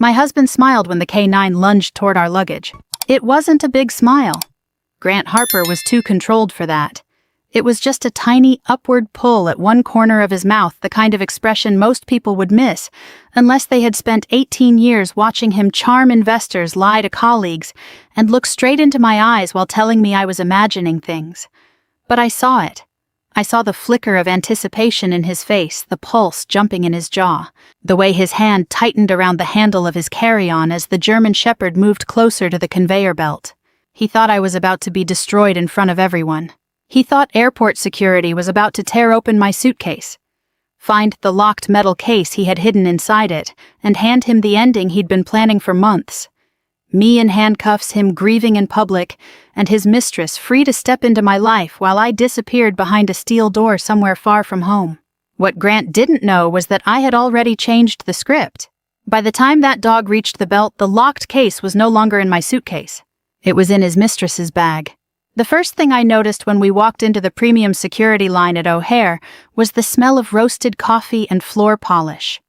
My husband smiled when the K9 lunged toward our luggage. It wasn't a big smile. Grant Harper was too controlled for that. It was just a tiny upward pull at one corner of his mouth, the kind of expression most people would miss, unless they had spent 18 years watching him charm investors, lie to colleagues, and look straight into my eyes while telling me I was imagining things. But I saw it. I saw the flicker of anticipation in his face, the pulse jumping in his jaw, the way his hand tightened around the handle of his carry-on as the German Shepherd moved closer to the conveyor belt. He thought I was about to be destroyed in front of everyone. He thought airport security was about to tear open my suitcase, find the locked metal case he had hidden inside it, and hand him the ending he'd been planning for months. Me in handcuffs, him grieving in public, and his mistress free to step into my life while I disappeared behind a steel door somewhere far from home. What Grant didn't know was that I had already changed the script. By the time that dog reached the belt, the locked case was no longer in my suitcase. It was in his mistress's bag. The first thing I noticed when we walked into the premium security line at O'Hare was the smell of roasted coffee and floor polish.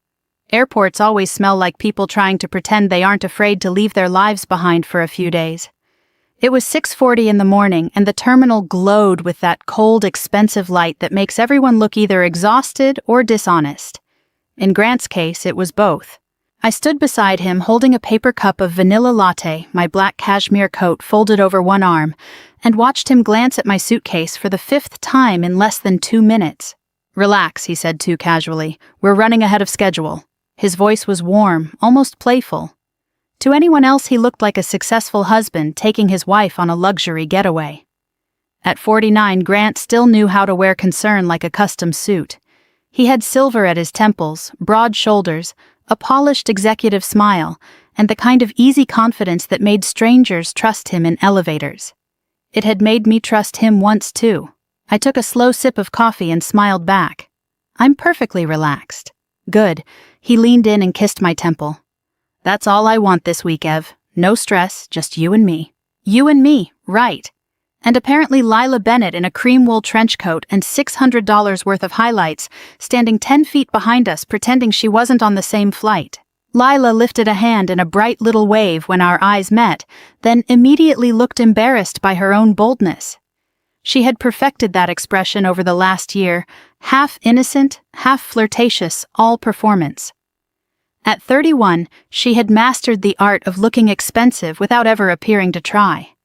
Airports always smell like people trying to pretend they aren't afraid to leave their lives behind for a few days. It was 6:40 in the morning, and the terminal glowed with that cold, expensive light that makes everyone look either exhausted or dishonest. In Grant's case, it was both. I stood beside him holding a paper cup of vanilla latte, my black cashmere coat folded over one arm, and watched him glance at my suitcase for the 5th time in less than 2 minutes. "Relax," he said too casually. "We're running ahead of schedule." His voice was warm, almost playful. To anyone else, he looked like a successful husband taking his wife on a luxury getaway. At 49, Grant still knew how to wear concern like a custom suit. He had silver at his temples, broad shoulders, a polished executive smile, and the kind of easy confidence that made strangers trust him in elevators. It had made me trust him once, too. I took a slow sip of coffee and smiled back. "I'm perfectly relaxed." "Good." He leaned in and kissed my temple. "That's all I want this week, Ev. No stress, just you and me." You and me, right. And apparently Lila Bennett in a cream wool trench coat and $600 worth of highlights, standing 10 feet behind us pretending she wasn't on the same flight. Lila lifted a hand in a bright little wave when our eyes met, then immediately looked embarrassed by her own boldness. She had perfected that expression over the last year, half innocent, half flirtatious, all performance. At 31, she had mastered the art of looking expensive without ever appearing to try.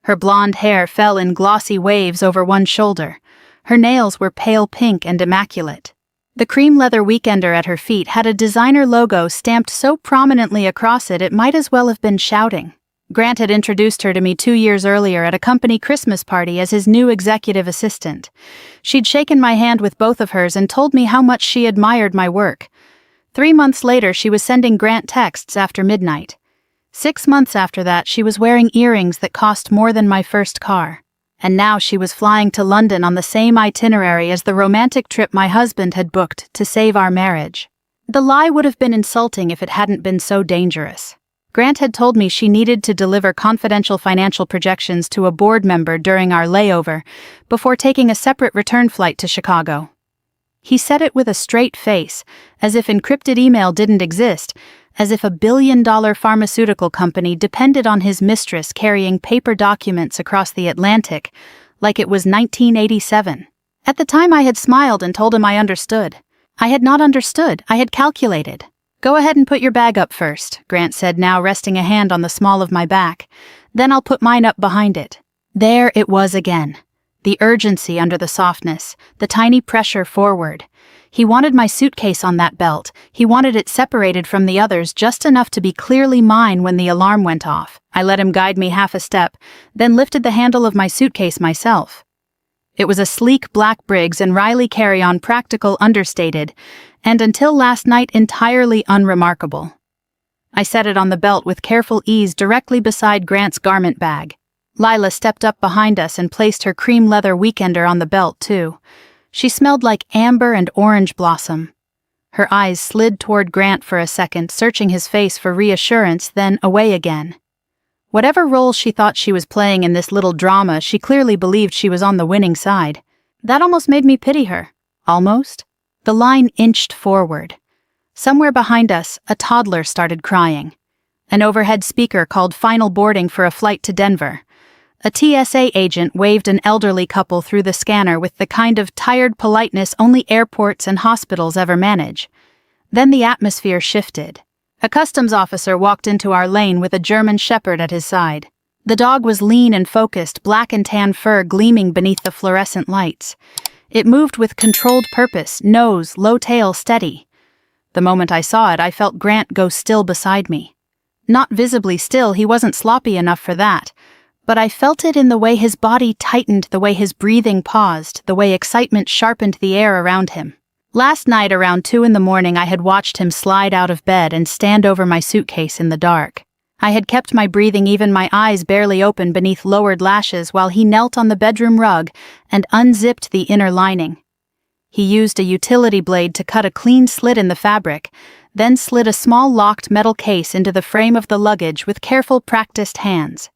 Her blonde hair fell in glossy waves over one shoulder. Her nails were pale pink and immaculate. The cream leather weekender at her feet had a designer logo stamped so prominently across it might as well have been shouting. Grant had introduced her to me 2 years earlier at a company Christmas party as his new executive assistant. She'd shaken my hand with both of hers and told me how much she admired my work. 3 months later, she was sending Grant texts after midnight. 6 months after that, she was wearing earrings that cost more than my first car. And now she was flying to London on the same itinerary as the romantic trip my husband had booked to save our marriage. The lie would have been insulting if it hadn't been so dangerous. Grant had told me she needed to deliver confidential financial projections to a board member during our layover, before taking a separate return flight to Chicago. He said it with a straight face, as if encrypted email didn't exist, as if a billion-dollar pharmaceutical company depended on his mistress carrying paper documents across the Atlantic, like it was 1987. At the time I had smiled and told him I understood. I had not understood, I had calculated. "Go ahead and put your bag up first," Grant said, now resting a hand on the small of my back. "Then I'll put mine up behind it." There it was again. The urgency under the softness, the tiny pressure forward. He wanted my suitcase on that belt. He wanted it separated from the others just enough to be clearly mine when the alarm went off. I let him guide me half a step, then lifted the handle of my suitcase myself. It was a sleek black Briggs and Riley carry-on, practical, understated, and until last night entirely unremarkable. I set it on the belt with careful ease directly beside Grant's garment bag. Lila stepped up behind us and placed her cream leather weekender on the belt, too. She smelled like amber and orange blossom. Her eyes slid toward Grant for a second, searching his face for reassurance, then away again. Whatever role she thought she was playing in this little drama, she clearly believed she was on the winning side. That almost made me pity her. Almost. The line inched forward. Somewhere behind us, a toddler started crying. An overhead speaker called final boarding for a flight to Denver. A TSA agent waved an elderly couple through the scanner with the kind of tired politeness only airports and hospitals ever manage. Then the atmosphere shifted. A customs officer walked into our lane with a German shepherd at his side. The dog was lean and focused, black and tan fur gleaming beneath the fluorescent lights. It moved with controlled purpose, nose, low tail steady. The moment I saw it, I felt Grant go still beside me. Not visibly still, he wasn't sloppy enough for that. But I felt it in the way his body tightened, the way his breathing paused, the way excitement sharpened the air around him. Last night around 2 a.m, I had watched him slide out of bed and stand over my suitcase in the dark. I had kept my breathing even, my eyes barely open beneath lowered lashes, while he knelt on the bedroom rug and unzipped the inner lining. He used a utility blade to cut a clean slit in the fabric, then slid a small locked metal case into the frame of the luggage with careful, practiced hands.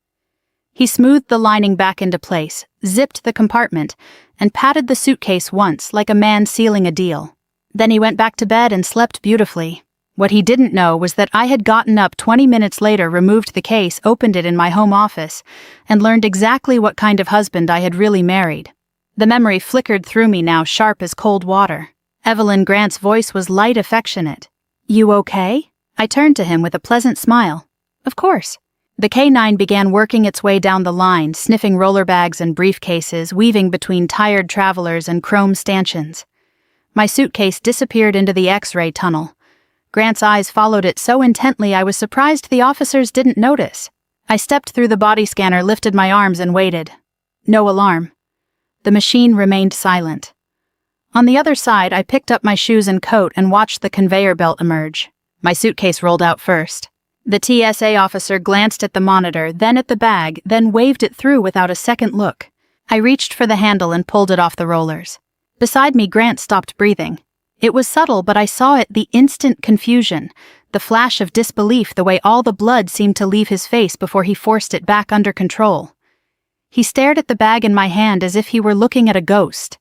He smoothed the lining back into place, zipped the compartment, and patted the suitcase once, like a man sealing a deal. Then he went back to bed and slept beautifully. What he didn't know was that I had gotten up 20 minutes later, removed the case, opened it in my home office, and learned exactly what kind of husband I had really married. The memory flickered through me now, sharp as cold water. Evelyn Grant's voice was light, affectionate. "You okay?" I turned to him with a pleasant smile. "Of course." The K9 began working its way down the line, sniffing roller bags and briefcases, weaving between tired travelers and chrome stanchions. My suitcase disappeared into the X-ray tunnel. Grant's eyes followed it so intently I was surprised the officers didn't notice. I stepped through the body scanner, lifted my arms, and waited. No alarm. The machine remained silent. On the other side, I picked up my shoes and coat and watched the conveyor belt emerge. My suitcase rolled out first. The TSA officer glanced at the monitor, then at the bag, then waved it through without a second look. I reached for the handle and pulled it off the rollers. Beside me, Grant stopped breathing. It was subtle, but I saw it, the instant confusion, the flash of disbelief, the way all the blood seemed to leave his face before he forced it back under control. He stared at the bag in my hand as if he were looking at a ghost.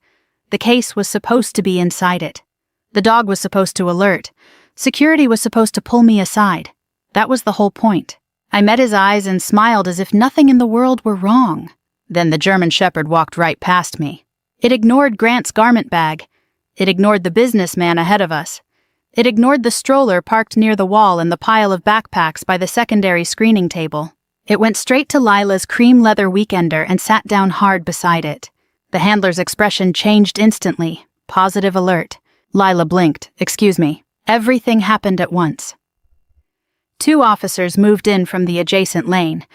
The case was supposed to be inside it. The dog was supposed to alert. Security was supposed to pull me aside. That was the whole point. I met his eyes and smiled as if nothing in the world were wrong. Then the German shepherd walked right past me. It ignored Grant's garment bag. It ignored the businessman ahead of us. It ignored the stroller parked near the wall and the pile of backpacks by the secondary screening table. It went straight to Lila's cream leather weekender and sat down hard beside it. The handler's expression changed instantly. Positive alert. Lila blinked. "Excuse me." Everything happened at once. 2 officers moved in from the adjacent lane.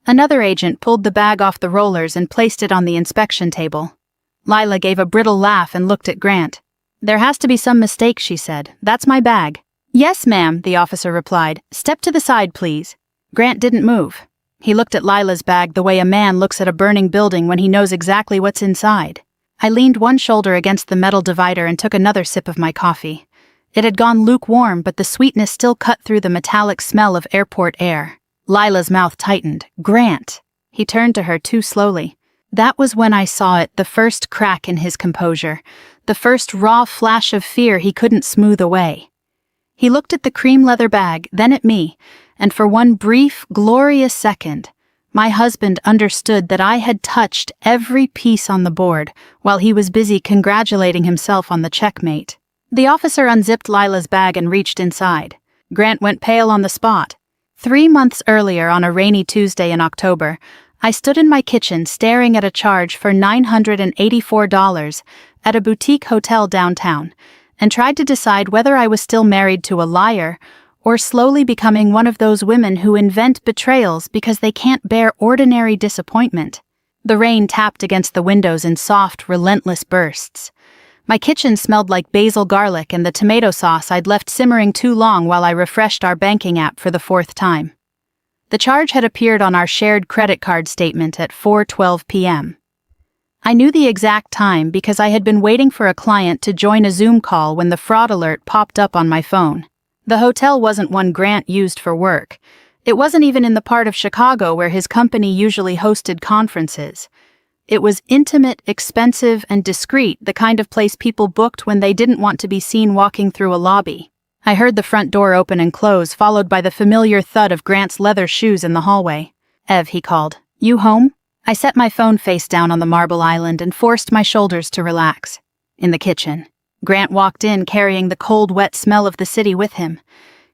Another agent pulled the bag off the rollers and placed it on the inspection table. Lila gave a brittle laugh and looked at Grant. "There has to be some mistake," she said. "That's my bag." "Yes, ma'am," the officer replied. "Step to the side, please." Grant didn't move. He looked at Lila's bag the way a man looks at a burning building when he knows exactly what's inside. I leaned one shoulder against the metal divider and took another sip of my coffee. It had gone lukewarm, but the sweetness still cut through the metallic smell of airport air. Lila's mouth tightened. "Grant." He turned to her too slowly. That was when I saw it, the first crack in his composure, the first raw flash of fear he couldn't smooth away. He looked at the cream leather bag, then at me, and for one brief, glorious second, my husband understood that I had touched every piece on the board while he was busy congratulating himself on the checkmate. The officer unzipped Lila's bag and reached inside. Grant went pale on the spot. 3 months earlier, on a rainy Tuesday in October, I stood in my kitchen staring at a charge for $984 at a boutique hotel downtown and tried to decide whether I was still married to a liar or slowly becoming one of those women who invent betrayals because they can't bear ordinary disappointment. The rain tapped against the windows in soft, relentless bursts. My kitchen smelled like basil garlic and the tomato sauce I'd left simmering too long while I refreshed our banking app for the 4th time. The charge had appeared on our shared credit card statement at 4:12 p.m. I knew the exact time because I had been waiting for a client to join a Zoom call when the fraud alert popped up on my phone. The hotel wasn't one Grant used for work. It wasn't even in the part of Chicago where his company usually hosted conferences. It was intimate, expensive, and discreet, the kind of place people booked when they didn't want to be seen walking through a lobby. I heard the front door open and close, followed by the familiar thud of Grant's leather shoes in the hallway. "Ev," he called. "You home?" I set my phone face down on the marble island and forced my shoulders to relax. In the kitchen, Grant walked in carrying the cold, wet smell of the city with him.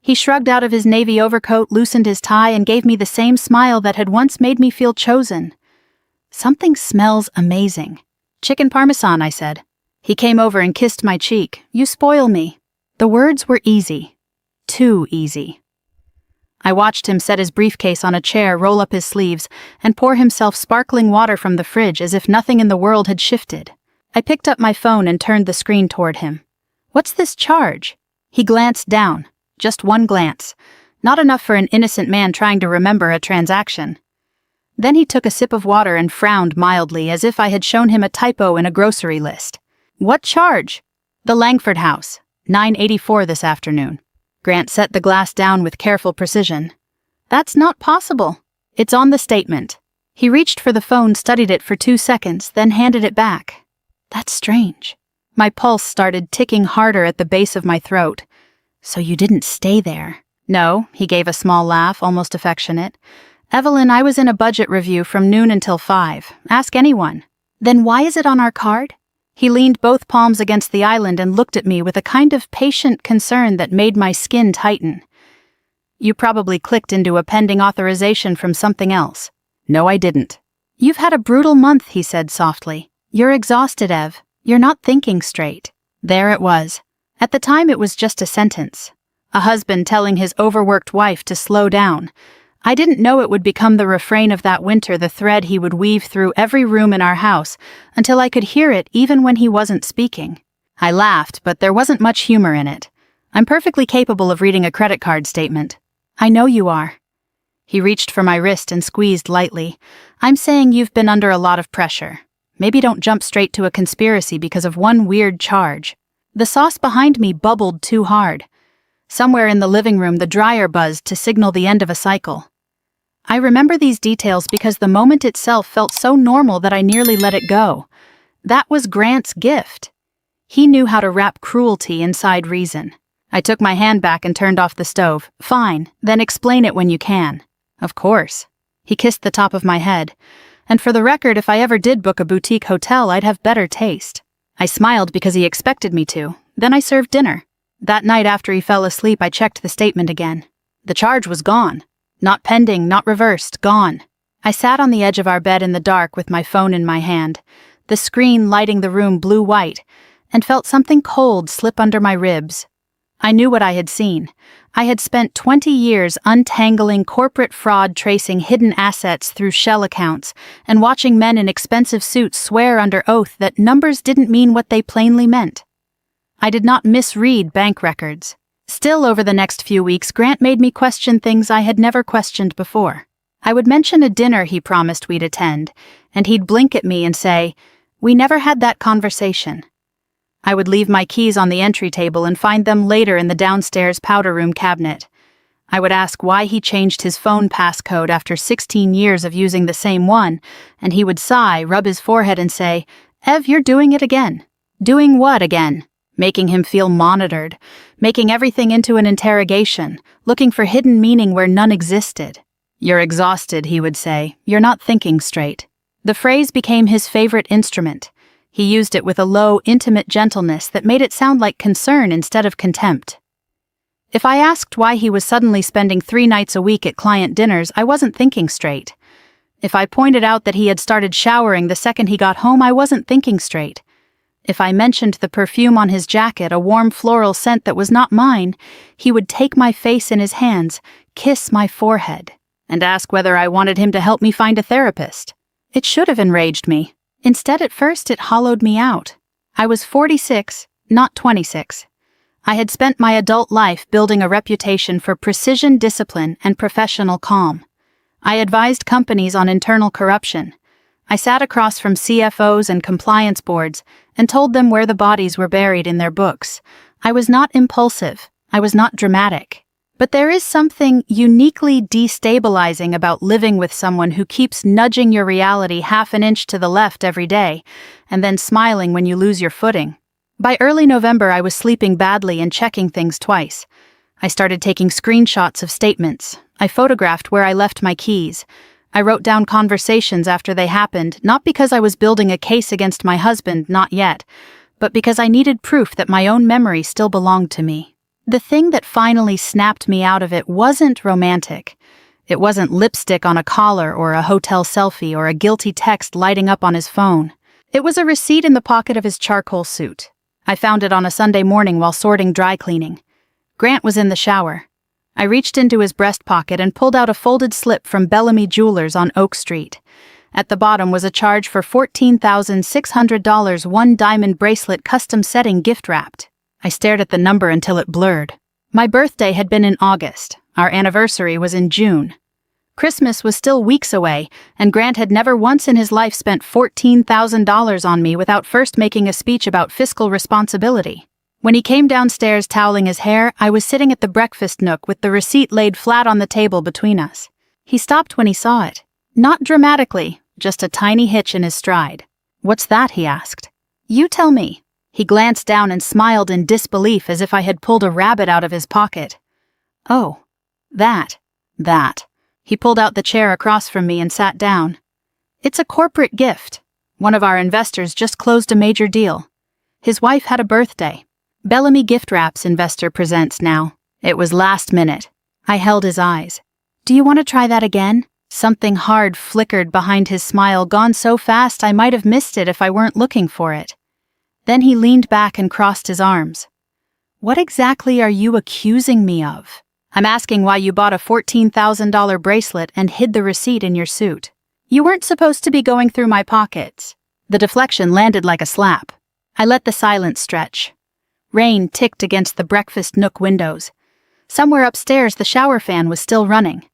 He shrugged out of his navy overcoat, loosened his tie, and gave me the same smile that had once made me feel chosen. "Something smells amazing." "Chicken parmesan," I said. He came over and kissed my cheek. "You spoil me." The words were easy. Too easy. I watched him set his briefcase on a chair, roll up his sleeves, and pour himself sparkling water from the fridge as if nothing in the world had shifted. I picked up my phone and turned the screen toward him. "What's this charge?" He glanced down. Just one glance. Not enough for an innocent man trying to remember a transaction. Then he took a sip of water and frowned mildly, as if I had shown him a typo in a grocery list. "What charge?" "The Langford House, 984 this afternoon." Grant set the glass down with careful precision. "That's not possible." "It's on the statement." He reached for the phone, studied it for 2 seconds, then handed it back. "That's strange." My pulse started ticking harder at the base of my throat. "So you didn't stay there?" "No," he gave a small laugh, almost affectionate. "Evelyn, I was in a budget review from noon until 5. Ask anyone." "Then why is it on our card?" He leaned both palms against the island and looked at me with a kind of patient concern that made my skin tighten. "You probably clicked into a pending authorization from something else." "No, I didn't." "You've had a brutal month," he said softly. "You're exhausted, Ev. You're not thinking straight." There it was. At the time it was just a sentence. A husband telling his overworked wife to slow down. I didn't know it would become the refrain of that winter, the thread he would weave through every room in our house, until I could hear it even when he wasn't speaking. I laughed, but there wasn't much humor in it. I'm perfectly capable of reading a credit card statement. "I know you are." He reached for my wrist and squeezed lightly. "I'm saying you've been under a lot of pressure. Maybe don't jump straight to a conspiracy because of one weird charge." The sauce behind me bubbled too hard. Somewhere in the living room, the dryer buzzed to signal the end of a cycle. I remember these details because the moment itself felt so normal that I nearly let it go. That was Grant's gift. He knew how to wrap cruelty inside reason. I took my hand back and turned off the stove. "Fine, then explain it when you can." "Of course." He kissed the top of my head. "And for the record, if I ever did book a boutique hotel, I'd have better taste." I smiled because he expected me to. Then I served dinner. That night after he fell asleep, I checked the statement again. The charge was gone. Not pending, not reversed, gone. I sat on the edge of our bed in the dark with my phone in my hand, the screen lighting the room blue-white, and felt something cold slip under my ribs. I knew what I had seen. I had spent 20 years untangling corporate fraud, tracing hidden assets through shell accounts, and watching men in expensive suits swear under oath that numbers didn't mean what they plainly meant. I did not misread bank records. Still, over the next few weeks, Grant made me question things I had never questioned before. I would mention a dinner he promised we'd attend, and he'd blink at me and say, "We never had that conversation." I would leave my keys on the entry table and find them later in the downstairs powder room cabinet. I would ask why he changed his phone passcode after 16 years of using the same one, and he would sigh, rub his forehead and say, "Ev, you're doing it again." Doing what again? Making him feel monitored, making everything into an interrogation, looking for hidden meaning where none existed. "You're exhausted," he would say. "You're not thinking straight." The phrase became his favorite instrument. He used it with a low, intimate gentleness that made it sound like concern instead of contempt. If I asked why he was suddenly spending 3 nights a week at client dinners, I wasn't thinking straight. If I pointed out that he had started showering the second he got home, I wasn't thinking straight. If I mentioned the perfume on his jacket, a warm floral scent that was not mine, he would take my face in his hands, kiss my forehead, and ask whether I wanted him to help me find a therapist. It should have enraged me. Instead, at first, it hollowed me out. I was 46, not 26. I had spent my adult life building a reputation for precision discipline and professional calm. I advised companies on internal corruption. I sat across from CFOs and compliance boards and told them where the bodies were buried in their books. I was not impulsive. I was not dramatic. But there is something uniquely destabilizing about living with someone who keeps nudging your reality half an inch to the left every day, and then smiling when you lose your footing. By early November, I was sleeping badly and checking things twice. I started taking screenshots of statements. I photographed where I left my keys. I wrote down conversations after they happened, not because I was building a case against my husband, not yet, but because I needed proof that my own memory still belonged to me. The thing that finally snapped me out of it wasn't romantic. It wasn't lipstick on a collar or a hotel selfie or a guilty text lighting up on his phone. It was a receipt in the pocket of his charcoal suit. I found it on a Sunday morning while sorting dry cleaning. Grant was in the shower. I reached into his breast pocket and pulled out a folded slip from Bellamy Jewelers on Oak Street. At the bottom was a charge for $14,600, one diamond bracelet custom setting gift wrapped. I stared at the number until it blurred. My birthday had been in August. Our anniversary was in June. Christmas was still weeks away, and Grant had never once in his life spent $14,000 on me without first making a speech about fiscal responsibility. When he came downstairs toweling his hair, I was sitting at the breakfast nook with the receipt laid flat on the table between us. He stopped when he saw it. Not dramatically, just a tiny hitch in his stride. "What's that?" he asked. "You tell me." He glanced down and smiled in disbelief as if I had pulled a rabbit out of his pocket. "Oh, that. He pulled out the chair across from me and sat down. "It's a corporate gift. One of our investors just closed a major deal. His wife had a birthday. Bellamy Gift Wraps investor presents now. It was last minute." I held his eyes. "Do you want to try that again?" Something hard flickered behind his smile, gone so fast I might have missed it if I weren't looking for it. Then he leaned back and crossed his arms. "What exactly are you accusing me of?" "I'm asking why you bought a $14,000 bracelet and hid the receipt in your suit. You weren't supposed to be going through my pockets." The deflection landed like a slap. I let the silence stretch. Rain ticked against the breakfast nook windows. Somewhere upstairs, the shower fan was still running.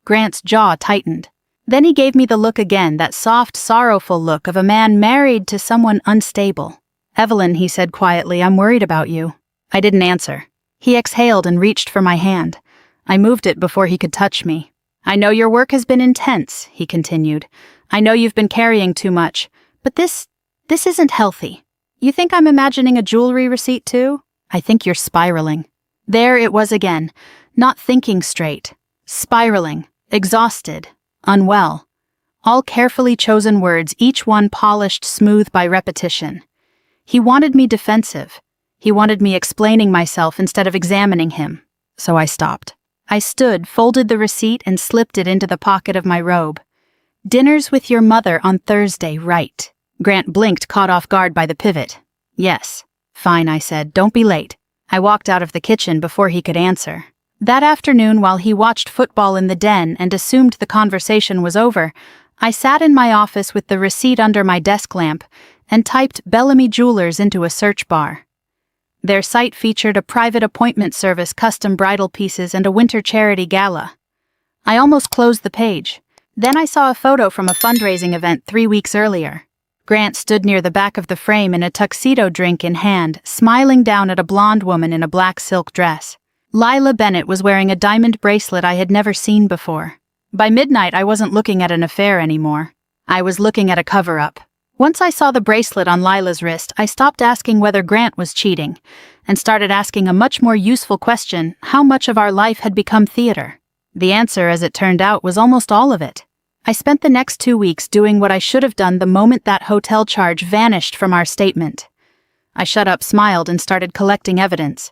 Grant's jaw tightened. Then he gave me the look again, that soft, sorrowful look of a man married to someone unstable. "Evelyn," he said quietly, "I'm worried about you." I didn't answer. He exhaled and reached for my hand. I moved it before he could touch me. "I know your work has been intense," he continued. "I know you've been carrying too much, but this isn't healthy. You think I'm imagining a jewelry receipt too? I think you're spiraling." There it was again, not thinking straight. Spiraling, exhausted, unwell. All carefully chosen words, each one polished smooth by repetition. He wanted me defensive. He wanted me explaining myself instead of examining him. So I stopped. I stood, folded the receipt, and slipped it into the pocket of my robe. "Dinner's with your mother on Thursday, right?" Grant blinked, caught off guard by the pivot. "Yes." "Fine," I said. "Don't be late." I walked out of the kitchen before he could answer. That afternoon, while he watched football in the den and assumed the conversation was over, I sat in my office with the receipt under my desk lamp and typed Bellamy Jewelers into a search bar. Their site featured a private appointment service, custom bridal pieces, and a winter charity gala. I almost closed the page. Then I saw a photo from a fundraising event 3 weeks earlier. Grant stood near the back of the frame in a tuxedo, drink in hand, smiling down at a blonde woman in a black silk dress. Lila Bennett was wearing a diamond bracelet I had never seen before. By midnight, I wasn't looking at an affair anymore. I was looking at a cover-up. Once I saw the bracelet on Lila's wrist, I stopped asking whether Grant was cheating, and started asking a much more useful question: how much of our life had become theater? The answer, as it turned out, was almost all of it. I spent the next 2 weeks doing what I should have done the moment that hotel charge vanished from our statement. I shut up, smiled, and started collecting evidence.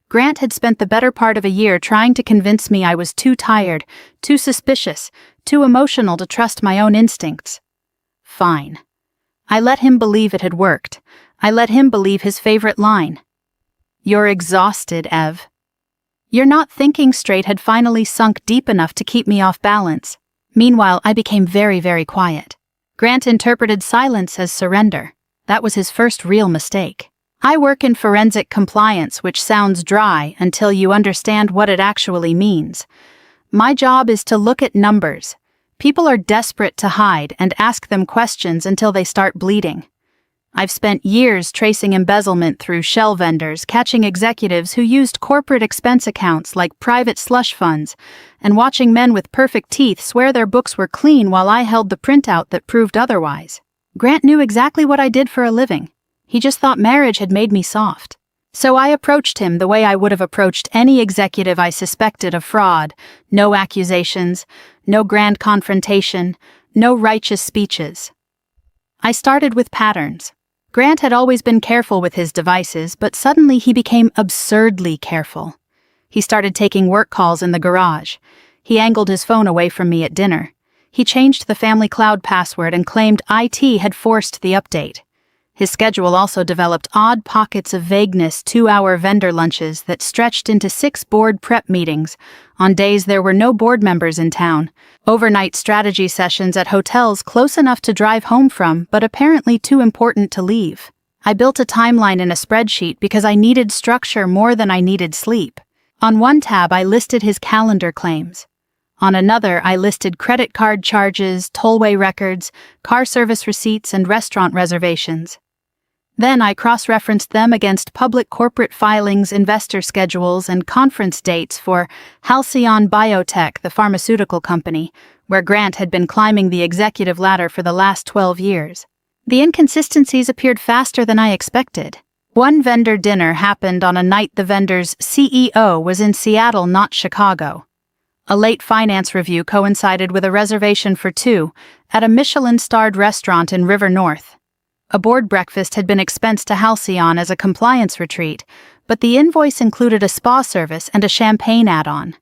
Grant had spent the better part of a year trying to convince me I was too tired, too suspicious, too emotional to trust my own instincts. Fine. I let him believe it had worked. I let him believe his favorite line. "You're exhausted, Ev." "You're not thinking straight" had finally sunk deep enough to keep me off balance. Meanwhile, I became very, very quiet. Grant interpreted silence as surrender. That was his first real mistake. I work in forensic compliance, which sounds dry until you understand what it actually means. My job is to look at numbers. People are desperate to hide and ask them questions until they start bleeding. I've spent years tracing embezzlement through shell vendors, catching executives who used corporate expense accounts like private slush funds, and watching men with perfect teeth swear their books were clean while I held the printout that proved otherwise. Grant knew exactly what I did for a living. He just thought marriage had made me soft. So I approached him the way I would have approached any executive I suspected of fraud. No accusations, no grand confrontation, no righteous speeches. I started with patterns. Grant had always been careful with his devices, but suddenly he became absurdly careful. He started taking work calls in the garage. He angled his phone away from me at dinner. He changed the family cloud password and claimed IT had forced the update. His schedule also developed odd pockets of vagueness, 2-hour vendor lunches that stretched into 6 board prep meetings on days there were no board members in town, overnight strategy sessions at hotels close enough to drive home from but apparently too important to leave. I built a timeline in a spreadsheet because I needed structure more than I needed sleep. On one tab I listed his calendar claims. On another I listed credit card charges, tollway records, car service receipts, and restaurant reservations. Then I cross-referenced them against public corporate filings, investor schedules, and conference dates for Halcyon Biotech, the pharmaceutical company, where Grant had been climbing the executive ladder for the last 12 years. The inconsistencies appeared faster than I expected. One vendor dinner happened on a night the vendor's CEO was in Seattle, not Chicago. A late finance review coincided with a reservation for 2 at a Michelin-starred restaurant in River North. A board breakfast had been expensed to Halcyon as a compliance retreat, but the invoice included a spa service and a champagne add-on.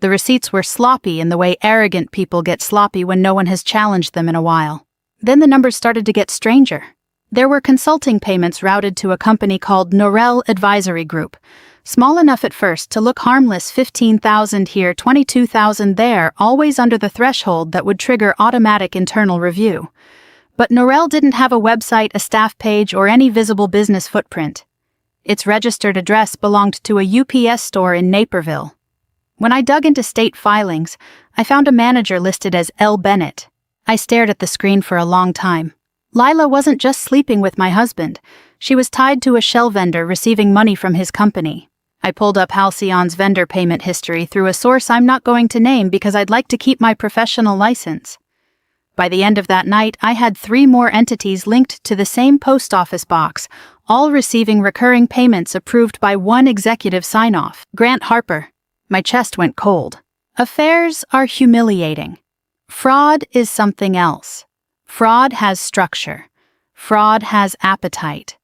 The receipts were sloppy in the way arrogant people get sloppy when no one has challenged them in a while. Then the numbers started to get stranger. There were consulting payments routed to a company called Norel Advisory Group, small enough at first to look harmless, $15,000 here, $22,000 there, always under the threshold that would trigger automatic internal review. But Norel didn't have a website, a staff page, or any visible business footprint. Its registered address belonged to a UPS store in Naperville. When I dug into state filings, I found a manager listed as L. Bennett. I stared at the screen for a long time. Lila wasn't just sleeping with my husband. She was tied to a shell vendor receiving money from his company. I pulled up Halcyon's vendor payment history through a source I'm not going to name because I'd like to keep my professional license. By the end of that night, I had 3 more entities linked to the same post office box, all receiving recurring payments approved by one executive sign-off, Grant Harper. My chest went cold. Affairs are humiliating. Fraud is something else. Fraud has structure. Fraud has appetite.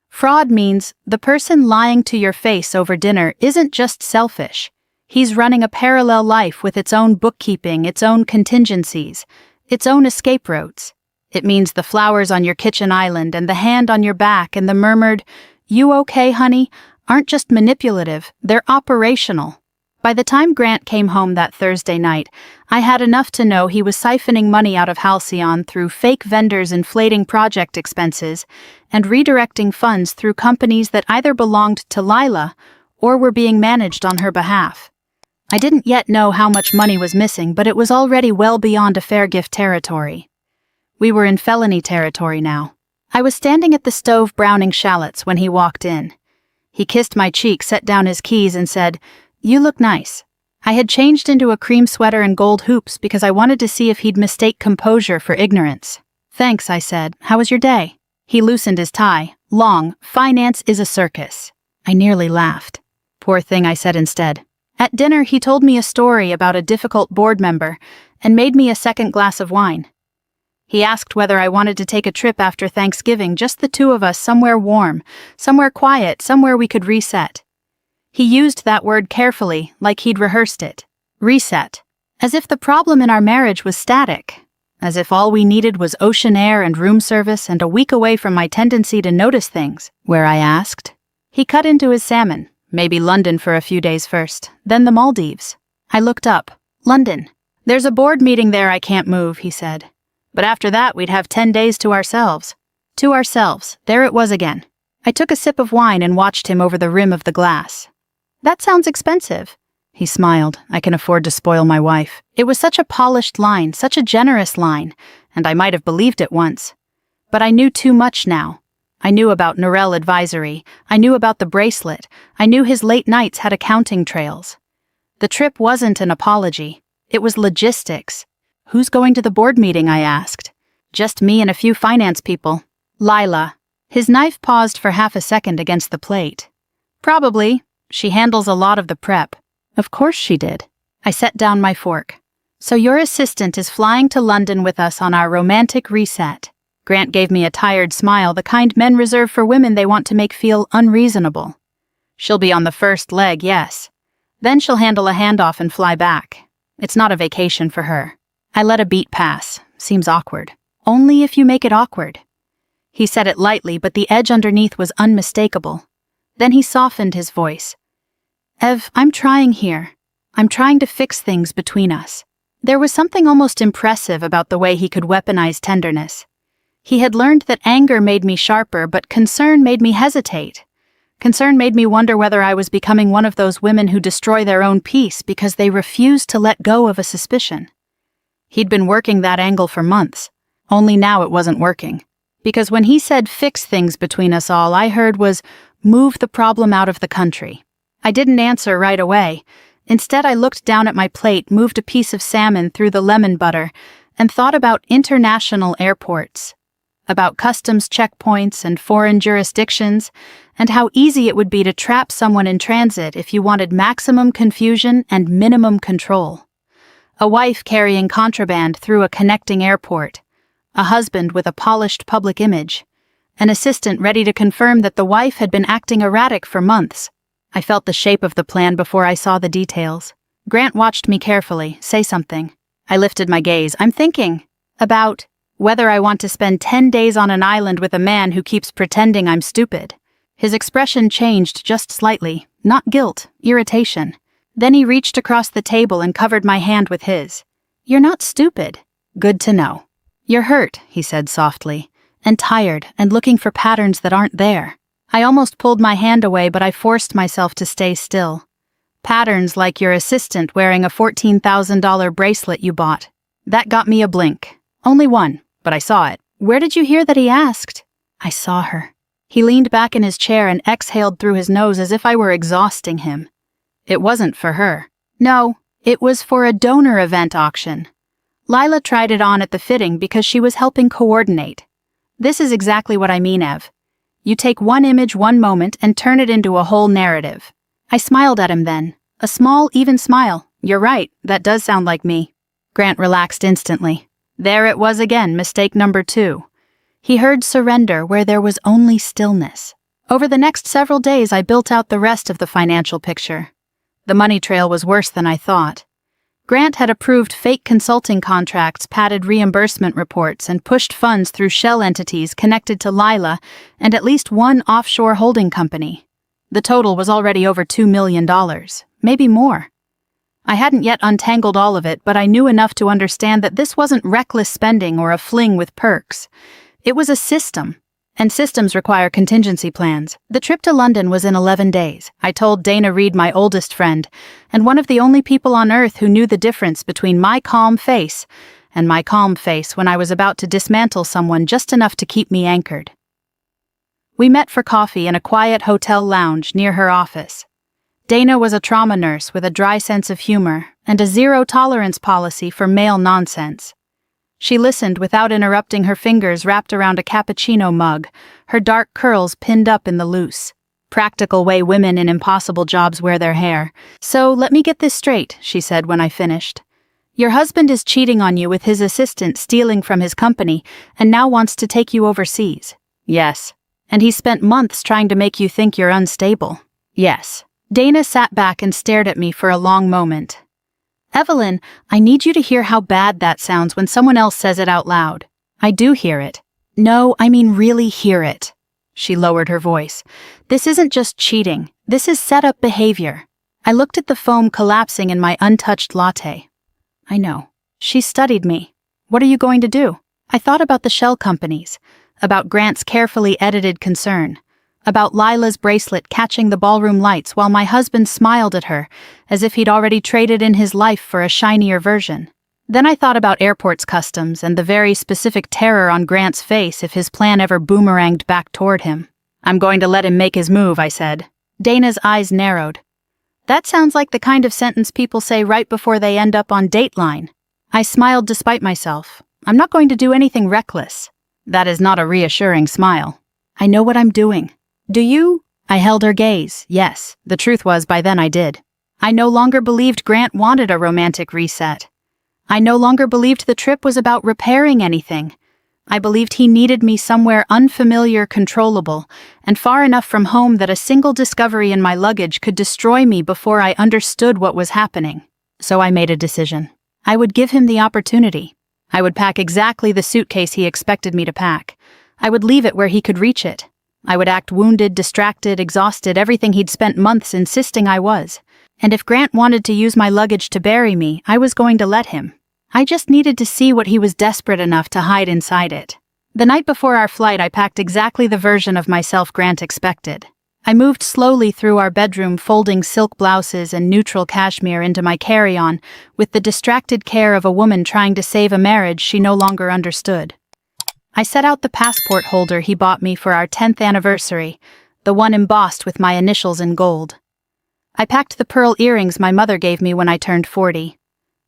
Fraud means the person lying to your face over dinner isn't just selfish. He's running a parallel life with its own bookkeeping, its own contingencies, its own escape routes. It means the flowers on your kitchen island and the hand on your back and the murmured, "You okay, honey?" aren't just manipulative, they're operational. By the time Grant came home that Thursday night, I had enough to know he was siphoning money out of Halcyon through fake vendors inflating project expenses and redirecting funds through companies that either belonged to Lila or were being managed on her behalf. I didn't yet know how much money was missing, but it was already well beyond a fair gift territory. We were in felony territory now. I was standing at the stove browning shallots when he walked in. He kissed my cheek, set down his keys, and said, "You look nice." I had changed into a cream sweater and gold hoops because I wanted to see if he'd mistake composure for ignorance. "Thanks," I said. "How was your day?" He loosened his tie. "Long. Finance is a circus." I nearly laughed. "Poor thing," I said instead. At dinner, he told me a story about a difficult board member and made me a second glass of wine. He asked whether I wanted to take a trip after Thanksgiving, just the 2 of us, somewhere warm, somewhere quiet, somewhere we could reset. He used that word carefully, like he'd rehearsed it. Reset. As if the problem in our marriage was static. As if all we needed was ocean air and room service and a week away from my tendency to notice things, where I asked. He cut into his salmon. Maybe London for a few days first, then the Maldives. I looked up. London. "There's a board meeting there I can't move," he said. "But after that we'd have 10 days to ourselves." To ourselves. There it was again. I took a sip of wine and watched him over the rim of the glass. "That sounds expensive." He smiled. "I can afford to spoil my wife." It was such a polished line, such a generous line, and I might have believed it once. But I knew too much now. I knew about Norel Advisory. I knew about the bracelet. I knew his late nights had accounting trails. The trip wasn't an apology. It was logistics. "Who's going to the board meeting?" I asked. "Just me and a few finance people." "Lila." His knife paused for half a second against the plate. Probably. She handles a lot of the prep. Of course she did. I set down my fork. So your assistant is flying to London with us on our romantic reset. Grant gave me a tired smile, the kind men reserve for women they want to make feel unreasonable. She'll be on the first leg, yes. Then she'll handle a handoff and fly back. It's not a vacation for her. I let a beat pass. Seems awkward. Only if you make it awkward. He said it lightly, but the edge underneath was unmistakable. Then he softened his voice. Ev, I'm trying here. I'm trying to fix things between us. There was something almost impressive about the way he could weaponize tenderness. He had learned that anger made me sharper, but concern made me hesitate. Concern made me wonder whether I was becoming one of those women who destroy their own peace because they refuse to let go of a suspicion. He'd been working that angle for months, only now it wasn't working. Because when he said fix things between us all I heard was move the problem out of the country. I didn't answer right away. Instead, I looked down at my plate, moved a piece of salmon through the lemon butter, and thought about international airports, about customs checkpoints and foreign jurisdictions, and how easy it would be to trap someone in transit if you wanted maximum confusion and minimum control. A wife carrying contraband through a connecting airport, a husband with a polished public image, an assistant ready to confirm that the wife had been acting erratic for months. I felt the shape of the plan before I saw the details. Grant watched me carefully, say something. I lifted my gaze. I'm thinking about whether I want to spend 10 days on an island with a man who keeps pretending I'm stupid. His expression changed just slightly, not guilt, irritation. Then he reached across the table and covered my hand with his. You're not stupid. Good to know. You're hurt, he said softly, and tired and looking for patterns that aren't there. I almost pulled my hand away, but I forced myself to stay still. Patterns like your assistant wearing a $14,000 bracelet you bought. That got me a blink. Only one, but I saw it. Where did you hear that, he asked? I saw her. He leaned back in his chair and exhaled through his nose as if I were exhausting him. It wasn't for her. No, it was for a donor event auction. Lila tried it on at the fitting because she was helping coordinate. This is exactly what I mean, Ev. You take one image, one moment, and turn it into a whole narrative. I smiled at him then. A small, even smile. You're right, that does sound like me. Grant relaxed instantly. There it was again, mistake number 2. He heard surrender where there was only stillness. Over the next several days, I built out the rest of the financial picture. The money trail was worse than I thought. Grant had approved fake consulting contracts, padded reimbursement reports, and pushed funds through shell entities connected to Lila and at least one offshore holding company. The total was already over $2 million, maybe more. I hadn't yet untangled all of it, but I knew enough to understand that this wasn't reckless spending or a fling with perks. It was a system, and systems require contingency plans. The trip to London was in 11 days. I told Dana Reed, my oldest friend, and one of the only people on earth who knew the difference between my calm face and my calm face when I was about to dismantle someone just enough to keep me anchored. We met for coffee in a quiet hotel lounge near her office. Dana was a trauma nurse with a dry sense of humor and a zero-tolerance policy for male nonsense. She listened without interrupting, her fingers wrapped around a cappuccino mug, her dark curls pinned up in the loose, practical way women in impossible jobs wear their hair. So let me get this straight, she said when I finished. Your husband is cheating on you with his assistant stealing from his company and now wants to take you overseas. Yes. And he spent months trying to make you think you're unstable. Yes. Dana sat back and stared at me for a long moment. Evelyn, I need you to hear how bad that sounds when someone else says it out loud. I do hear it. No, I mean really hear it. She lowered her voice. This isn't just cheating. This is set-up behavior. I looked at the foam collapsing in my untouched latte. I know. She studied me. What are you going to do? I thought about the shell companies, about Grant's carefully edited concern, about Lila's bracelet catching the ballroom lights while my husband smiled at her, as if he'd already traded in his life for a shinier version. Then I thought about airports customs and the very specific terror on Grant's face if his plan ever boomeranged back toward him. I'm going to let him make his move, I said. Dana's eyes narrowed. That sounds like the kind of sentence people say right before they end up on Dateline. I smiled despite myself. I'm not going to do anything reckless. That is not a reassuring smile. I know what I'm doing. Do you? I held her gaze. Yes, the truth was by then I did. I no longer believed Grant wanted a romantic reset. I no longer believed the trip was about repairing anything. I believed he needed me somewhere unfamiliar, controllable, and far enough from home that a single discovery in my luggage could destroy me before I understood what was happening. So I made a decision. I would give him the opportunity. I would pack exactly the suitcase he expected me to pack. I would leave it where he could reach it. I would act wounded, distracted, exhausted, everything he'd spent months insisting I was. And if Grant wanted to use my luggage to bury me, I was going to let him. I just needed to see what he was desperate enough to hide inside it. The night before our flight, I packed exactly the version of myself Grant expected. I moved slowly through our bedroom, folding silk blouses and neutral cashmere into my carry-on, with the distracted care of a woman trying to save a marriage she no longer understood. I set out the passport holder he bought me for our 10th anniversary, the one embossed with my initials in gold. I packed the pearl earrings my mother gave me when I turned 40.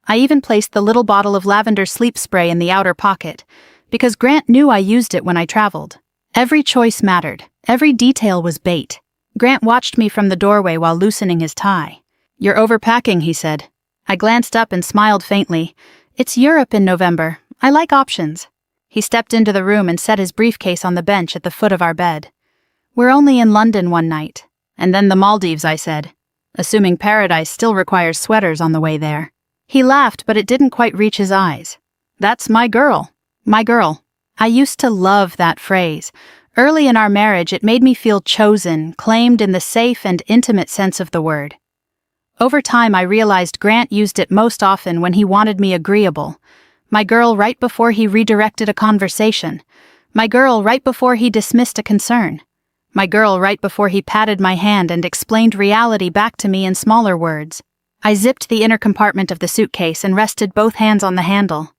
I even placed the little bottle of lavender sleep spray in the outer pocket, because Grant knew I used it when I traveled. Every choice mattered. Every detail was bait. Grant watched me from the doorway while loosening his tie. "You're overpacking," he said. I glanced up and smiled faintly. "It's Europe in November. I like options." He stepped into the room and set his briefcase on the bench at the foot of our bed. "We're only in London one night. And then the Maldives," I said, assuming paradise still requires sweaters on the way there. He laughed, but it didn't quite reach his eyes. "That's my girl. My girl." I used to love that phrase. Early in our marriage, it made me feel chosen, claimed in the safe and intimate sense of the word. Over time, I realized Grant used it most often when he wanted me agreeable. My girl right before he redirected a conversation. My girl right before he dismissed a concern. My girl right before he patted my hand and explained reality back to me in smaller words. I zipped the inner compartment of the suitcase and rested both hands on the handle.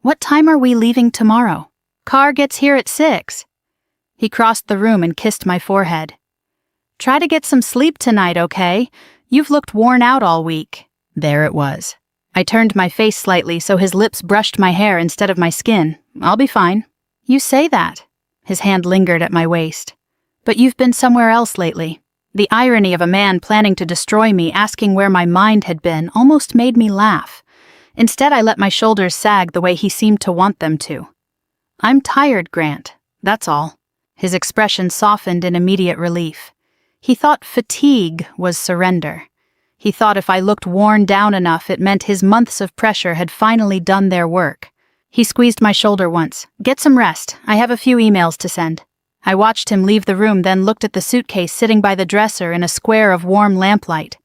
"What time are we leaving tomorrow?" "Car gets here at 6. He crossed the room and kissed my forehead. "Try to get some sleep tonight, okay? You've looked worn out all week." There it was. I turned my face slightly so his lips brushed my hair instead of my skin. "I'll be fine." "You say that." His hand lingered at my waist. "But you've been somewhere else lately." The irony of a man planning to destroy me asking where my mind had been almost made me laugh. Instead, I let my shoulders sag the way he seemed to want them to. "I'm tired, Grant. That's all." His expression softened in immediate relief. He thought fatigue was surrender. He thought if I looked worn down enough, it meant his months of pressure had finally done their work. He squeezed my shoulder once. "Get some rest. I have a few emails to send." I watched him leave the room, then looked at the suitcase sitting by the dresser in a square of warm lamplight.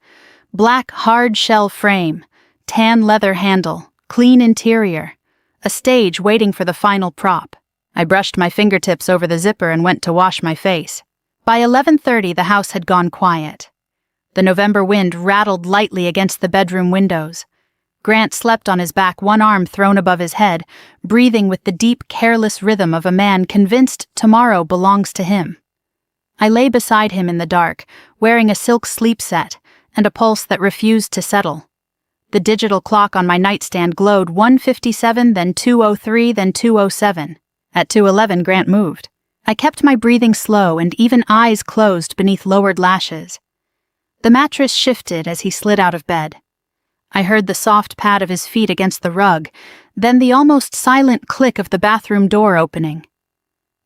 Black hard-shell frame, tan leather handle, clean interior. A stage waiting for the final prop. I brushed my fingertips over the zipper and went to wash my face. By 11:30, the house had gone quiet. The November wind rattled lightly against the bedroom windows. Grant slept on his back, one arm thrown above his head, breathing with the deep, careless rhythm of a man convinced tomorrow belongs to him. I lay beside him in the dark, wearing a silk sleep set and a pulse that refused to settle. The digital clock on my nightstand glowed 1:57, then 2:03, then 2:07. At 2:11, Grant moved. I kept my breathing slow and even eyes closed beneath lowered lashes. The mattress shifted as he slid out of bed. I heard the soft pad of his feet against the rug, then the almost silent click of the bathroom door opening.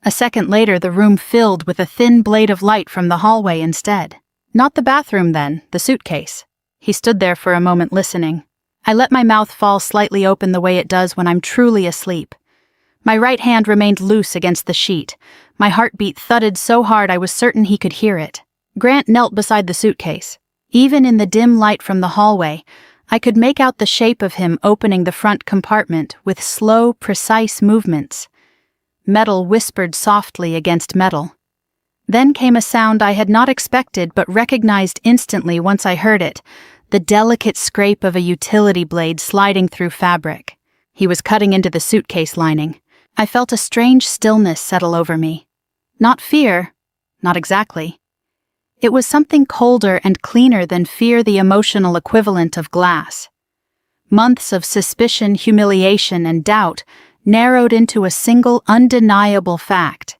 A second later, the room filled with a thin blade of light from the hallway instead. Not the bathroom then, the suitcase. He stood there for a moment listening. I let my mouth fall slightly open the way it does when I'm truly asleep. My right hand remained loose against the sheet. My heartbeat thudded so hard I was certain he could hear it. Grant knelt beside the suitcase. Even in the dim light from the hallway, I could make out the shape of him opening the front compartment with slow, precise movements. Metal whispered softly against metal. Then came a sound I had not expected but recognized instantly once I heard it, the delicate scrape of a utility blade sliding through fabric. He was cutting into the suitcase lining. I felt a strange stillness settle over me. Not fear, not exactly. It was something colder and cleaner than fear, the emotional equivalent of glass. Months of suspicion, humiliation, and doubt narrowed into a single undeniable fact.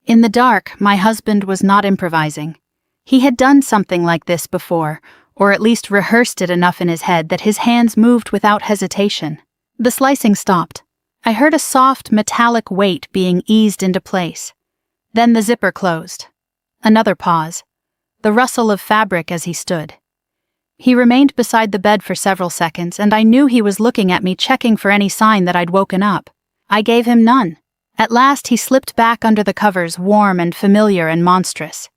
In the dark, my husband was not improvising. He had done something like this before, or at least rehearsed it enough in his head that his hands moved without hesitation. The slicing stopped. I heard a soft, metallic weight being eased into place. Then the zipper closed. Another pause. The rustle of fabric as he stood. He remained beside the bed for several seconds, and I knew he was looking at me, checking for any sign that I'd woken up. I gave him none. At last he slipped back under the covers, warm and familiar and monstrous.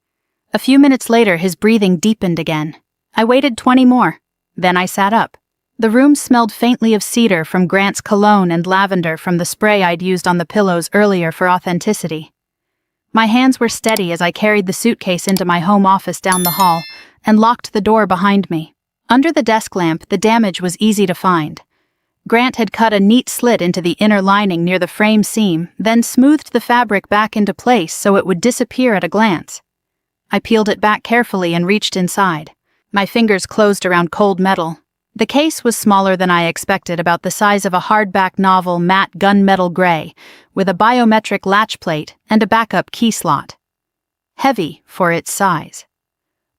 A few minutes later his breathing deepened again. I waited 20 more. Then I sat up. The room smelled faintly of cedar from Grant's cologne and lavender from the spray I'd used on the pillows earlier for authenticity. My hands were steady as I carried the suitcase into my home office down the hall and locked the door behind me. Under the desk lamp, the damage was easy to find. Grant had cut a neat slit into the inner lining near the frame seam, then smoothed the fabric back into place so it would disappear at a glance. I peeled it back carefully and reached inside. My fingers closed around cold metal. The case was smaller than I expected, about the size of a hardback novel, matte gunmetal gray, with a biometric latch plate and a backup key slot. Heavy for its size.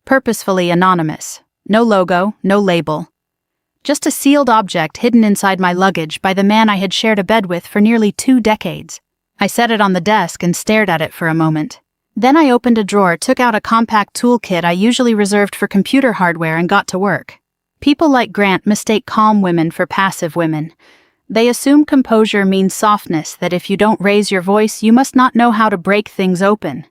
Purposefully anonymous. No logo, no label. Just a sealed object hidden inside my luggage by the man I had shared a bed with for nearly 2 decades. I set it on the desk and stared at it for a moment. Then I opened a drawer, took out a compact toolkit I usually reserved for computer hardware, and got to work. People like Grant mistake calm women for passive women. They assume composure means softness, that if you don't raise your voice, you must not know how to break things open.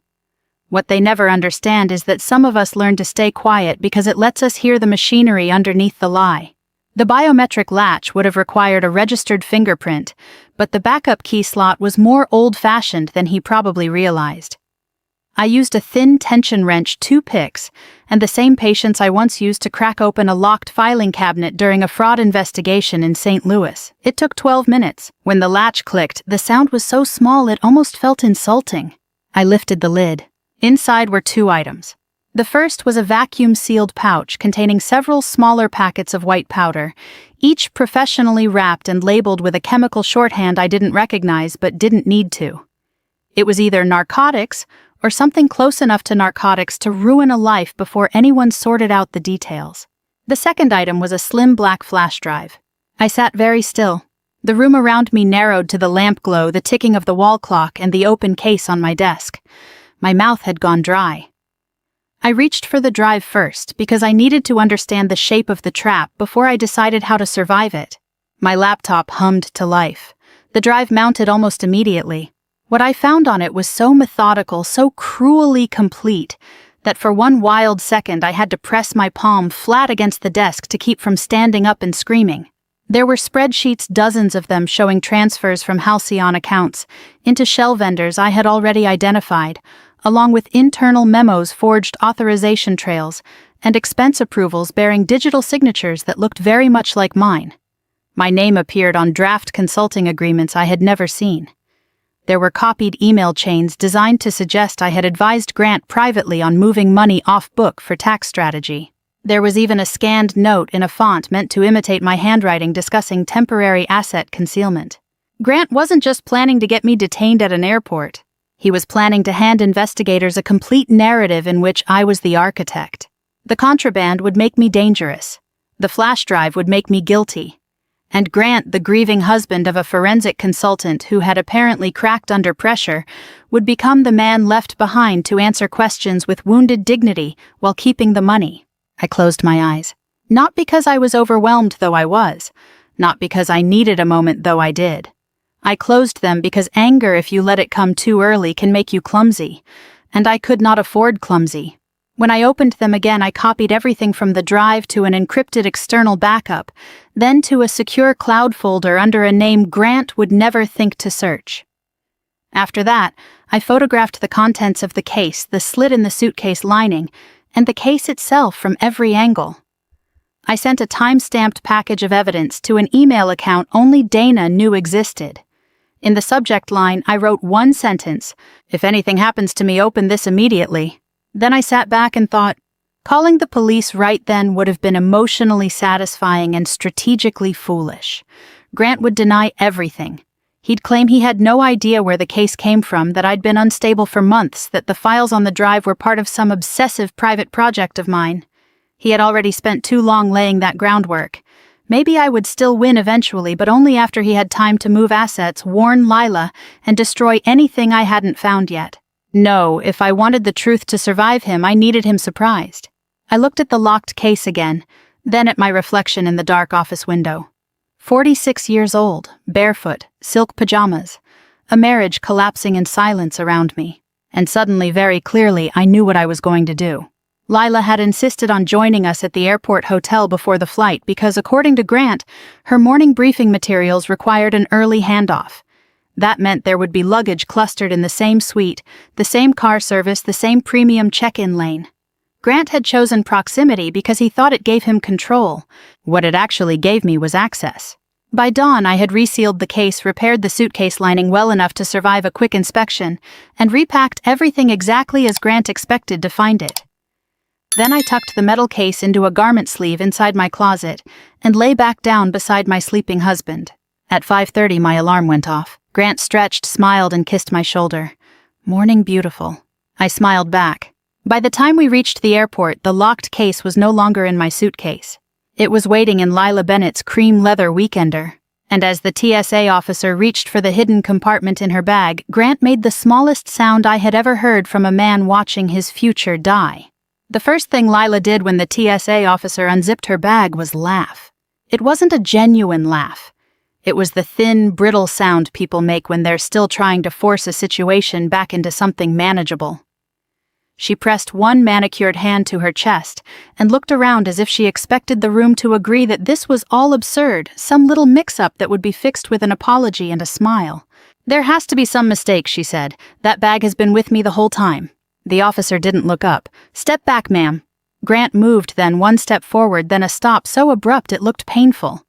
What they never understand is that some of us learn to stay quiet because it lets us hear the machinery underneath the lie. The biometric latch would have required a registered fingerprint, but the backup key slot was more old-fashioned than he probably realized. I used a thin tension wrench, 2 picks, and the same patience I once used to crack open a locked filing cabinet during a fraud investigation in St. Louis. It took 12 minutes. When the latch clicked, the sound was so small it almost felt insulting. I lifted the lid. Inside were 2 items. The first was a vacuum-sealed pouch containing several smaller packets of white powder, each professionally wrapped and labeled with a chemical shorthand I didn't recognize but didn't need to. It was either narcotics or something close enough to narcotics to ruin a life before anyone sorted out the details. The second item was a slim black flash drive. I sat very still. The room around me narrowed to the lamp glow, the ticking of the wall clock, and the open case on my desk. My mouth had gone dry. I reached for the drive first because I needed to understand the shape of the trap before I decided how to survive it. My laptop hummed to life. The drive mounted almost immediately. What I found on it was so methodical, so cruelly complete, that for one wild second I had to press my palm flat against the desk to keep from standing up and screaming. There were spreadsheets, dozens of them, showing transfers from Halcyon accounts into shell vendors I had already identified, along with internal memos, forged authorization trails, and expense approvals bearing digital signatures that looked very much like mine. My name appeared on draft consulting agreements I had never seen. There were copied email chains designed to suggest I had advised Grant privately on moving money off book for tax strategy. There was even a scanned note in a font meant to imitate my handwriting discussing temporary asset concealment. Grant wasn't just planning to get me detained at an airport. He was planning to hand investigators a complete narrative in which I was the architect. The contraband would make me dangerous. The flash drive would make me guilty. And Grant, the grieving husband of a forensic consultant who had apparently cracked under pressure, would become the man left behind to answer questions with wounded dignity while keeping the money. I closed my eyes. Not because I was overwhelmed, though I was. Not because I needed a moment, though I did. I closed them because anger, if you let it come too early, can make you clumsy, and I could not afford clumsy. When I opened them again, I copied everything from the drive to an encrypted external backup, then to a secure cloud folder under a name Grant would never think to search. After that, I photographed the contents of the case, the slit in the suitcase lining, and the case itself from every angle. I sent a time-stamped package of evidence to an email account only Dana knew existed. In the subject line, I wrote one sentence: "If anything happens to me, open this immediately." Then I sat back and thought, calling the police right then would have been emotionally satisfying and strategically foolish. Grant would deny everything. He'd claim he had no idea where the case came from, that I'd been unstable for months, that the files on the drive were part of some obsessive private project of mine. He had already spent too long laying that groundwork. Maybe I would still win eventually, but only after he had time to move assets, warn Lila, and destroy anything I hadn't found yet. No, if I wanted the truth to survive him, I needed him surprised. I looked at the locked case again, then at my reflection in the dark office window. 46 years old, barefoot, silk pajamas, a marriage collapsing in silence around me. And suddenly, very clearly, I knew what I was going to do. Lila had insisted on joining us at the airport hotel before the flight because, according to Grant, her morning briefing materials required an early handoff. That meant there would be luggage clustered in the same suite, the same car service, the same premium check-in lane. Grant had chosen proximity because he thought it gave him control. What it actually gave me was access. By dawn, I had resealed the case, repaired the suitcase lining well enough to survive a quick inspection, and repacked everything exactly as Grant expected to find it. Then I tucked the metal case into a garment sleeve inside my closet and lay back down beside my sleeping husband. At 5:30, my alarm went off. Grant stretched, smiled, and kissed my shoulder. "Morning, beautiful." I smiled back. By the time we reached the airport, the locked case was no longer in my suitcase. It was waiting in Lila Bennett's cream leather weekender. And as the TSA officer reached for the hidden compartment in her bag, Grant made the smallest sound I had ever heard from a man watching his future die. The first thing Lila did when the TSA officer unzipped her bag was laugh. It wasn't a genuine laugh. It was the thin, brittle sound people make when they're still trying to force a situation back into something manageable. She pressed one manicured hand to her chest and looked around as if she expected the room to agree that this was all absurd, some little mix-up that would be fixed with an apology and a smile. "There has to be some mistake," she said. "That bag has been with me the whole time." The officer didn't look up. "Step back, ma'am." Grant moved, then one step forward, then a stop so abrupt it looked painful.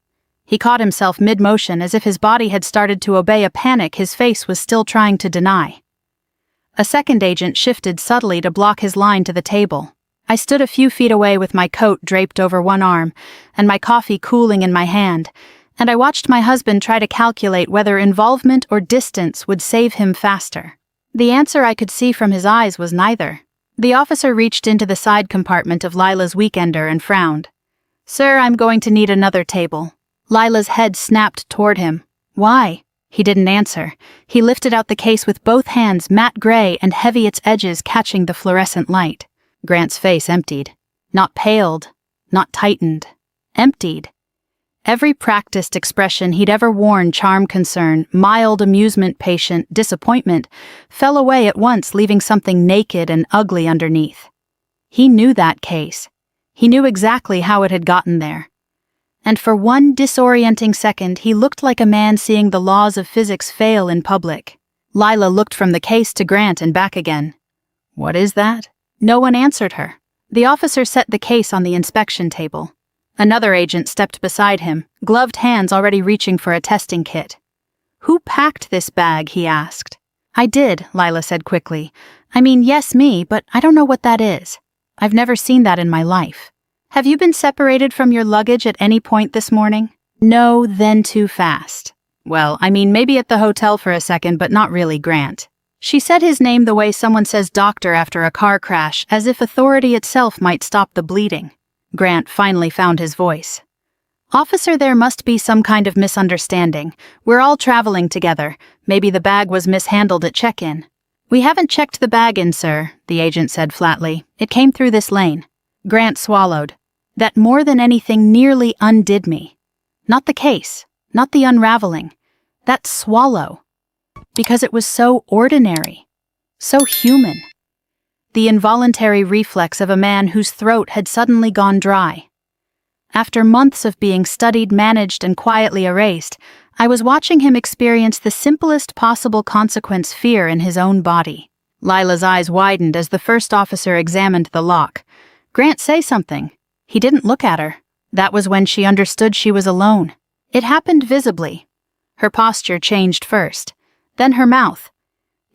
He caught himself mid-motion as if his body had started to obey a panic his face was still trying to deny. A second agent shifted subtly to block his line to the table. I stood a few feet away with my coat draped over one arm and my coffee cooling in my hand, and I watched my husband try to calculate whether involvement or distance would save him faster. The answer I could see from his eyes was neither. The officer reached into the side compartment of Lila's weekender and frowned. "Sir, I'm going to need another table." Lila's head snapped toward him. "Why?" He didn't answer. He lifted out the case with both hands, matte gray and heavy, its edges catching the fluorescent light. Grant's face emptied. Not paled, not tightened. Emptied. Every practiced expression he'd ever worn, charm, concern, mild amusement, patient, disappointment, fell away at once, leaving something naked and ugly underneath. He knew that case. He knew exactly how it had gotten there. And for one disorienting second, he looked like a man seeing the laws of physics fail in public. Lila looked from the case to Grant and back again. "What is that?" No one answered her. The officer set the case on the inspection table. Another agent stepped beside him, gloved hands already reaching for a testing kit. "Who packed this bag?" he asked. "I did," Lila said quickly. "I mean, yes, me, but I don't know what that is. I've never seen that in my life." "Have you been separated from your luggage at any point this morning?" "No, then too fast." "Well, I mean, maybe at the hotel for a second, but not really, Grant." She said his name the way someone says doctor after a car crash, as if authority itself might stop the bleeding. Grant finally found his voice. "Officer, there must be some kind of misunderstanding. We're all traveling together. Maybe the bag was mishandled at check-in." "We haven't checked the bag in, sir," the agent said flatly. "It came through this lane." Grant swallowed. That more than anything nearly undid me. Not the case, not the unraveling. That swallow. Because it was so ordinary, so human. The involuntary reflex of a man whose throat had suddenly gone dry. After months of being studied, managed, and quietly erased, I was watching him experience the simplest possible consequence, fear in his own body. Lila's eyes widened as the first officer examined the lock. "Grant, say something." He didn't look at her. That was when she understood she was alone. It happened visibly. Her posture changed first, then her mouth.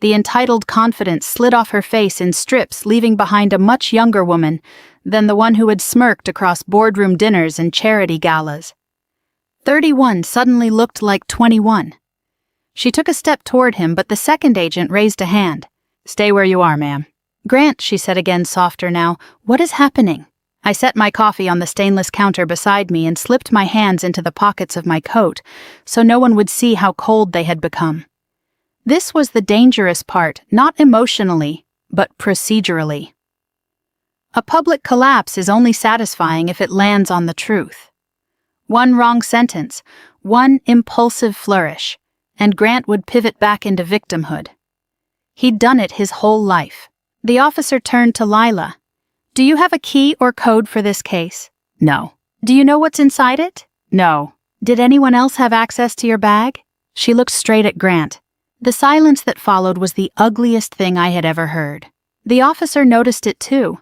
The entitled confidence slid off her face in strips, leaving behind a much younger woman than the one who had smirked across boardroom dinners and charity galas. 31 suddenly looked like 21. She took a step toward him, but the second agent raised a hand. "Stay where you are, ma'am." "Grant," she said again, softer now, "what is happening?" I set my coffee on the stainless counter beside me and slipped my hands into the pockets of my coat so no one would see how cold they had become. This was the dangerous part, not emotionally, but procedurally. A public collapse is only satisfying if it lands on the truth. One wrong sentence, one impulsive flourish, and Grant would pivot back into victimhood. He'd done it his whole life. The officer turned to Lila. "Do you have a key or code for this case?" "No." "Do you know what's inside it?" "No." "Did anyone else have access to your bag?" She looked straight at Grant. The silence that followed was the ugliest thing I had ever heard. The officer noticed it too.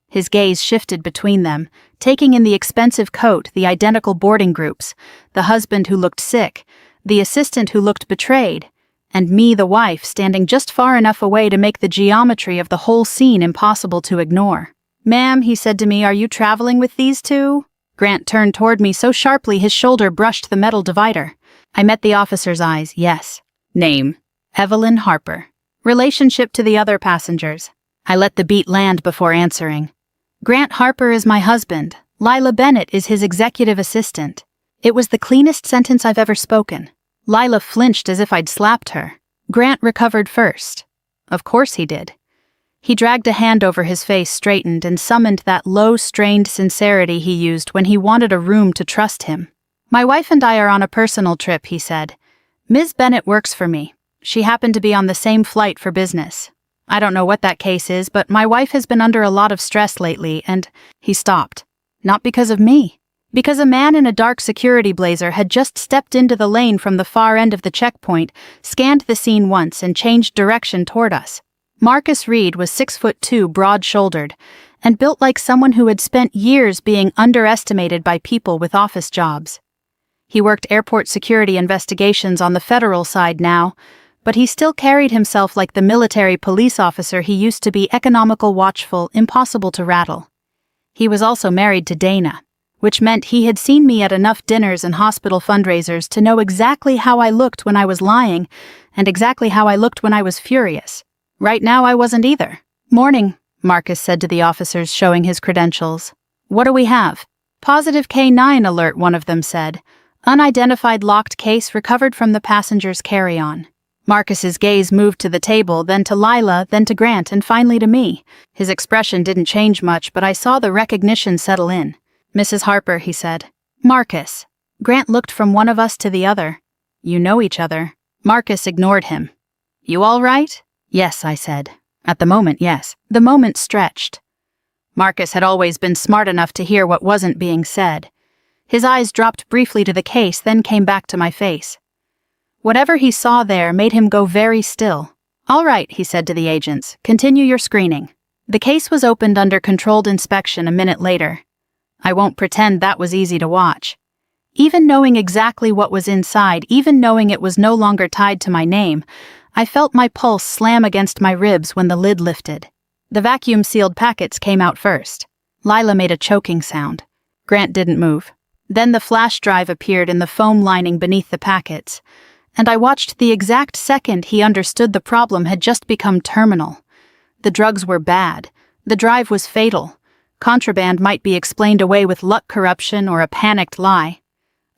His gaze shifted between them, taking in the expensive coat, the identical boarding groups, the husband who looked sick, the assistant who looked betrayed, and me, the wife, standing just far enough away to make the geometry of the whole scene impossible to ignore. "Ma'am," he said to me, "are you traveling with these two?" Grant turned toward me so sharply his shoulder brushed the metal divider. I met the officer's eyes. "Yes." "Name?" "Evelyn Harper." "Relationship to the other passengers?" I let the beat land before answering. "Grant Harper is my husband. Lila Bennett is his executive assistant." It was the cleanest sentence I've ever spoken. Lila flinched as if I'd slapped her. Grant recovered first. Of course he did. He dragged a hand over his face, straightened, and summoned that low, strained sincerity he used when he wanted a room to trust him. "My wife and I are on a personal trip," he said. "Ms. Bennett works for me. She happened to be on the same flight for business. I don't know what that case is, but my wife has been under a lot of stress lately, and—" He stopped. "Not because of me. Because a man in a dark security blazer had just stepped into the lane from the far end of the checkpoint, scanned the scene once, and changed direction toward us. Marcus Reed was 6'2", broad-shouldered, and built like someone who had spent years being underestimated by people with office jobs. He worked airport security investigations on the federal side now, but he still carried himself like the military police officer he used to be: economical, watchful, impossible to rattle. He was also married to Dana, which meant he had seen me at enough dinners and hospital fundraisers to know exactly how I looked when I was lying and exactly how I looked when I was furious. Right now I wasn't either. "Morning," Marcus said to the officers, showing his credentials. "What do we have?" "Positive K9 alert," one of them said. "Unidentified locked case recovered from the passenger's carry-on." Marcus's gaze moved to the table, then to Lila, then to Grant, and finally to me. His expression didn't change much, but I saw the recognition settle in. "Mrs. Harper," he said. "Marcus." Grant looked from one of us to the other. "You know each other." Marcus ignored him. "You all right?" "Yes," I said. "At the moment, yes." The moment stretched. Marcus had always been smart enough to hear what wasn't being said. His eyes dropped briefly to the case, then came back to my face. Whatever he saw there made him go very still. "All right," he said to the agents. "Continue your screening." The case was opened under controlled inspection a minute later. I won't pretend that was easy to watch. Even knowing exactly what was inside, even knowing it was no longer tied to my name, I felt my pulse slam against my ribs when the lid lifted. The vacuum-sealed packets came out first. Lila made a choking sound. Grant didn't move. Then the flash drive appeared in the foam lining beneath the packets, and I watched the exact second he understood the problem had just become terminal. The drugs were bad. The drive was fatal. Contraband might be explained away with luck corruption or a panicked lie.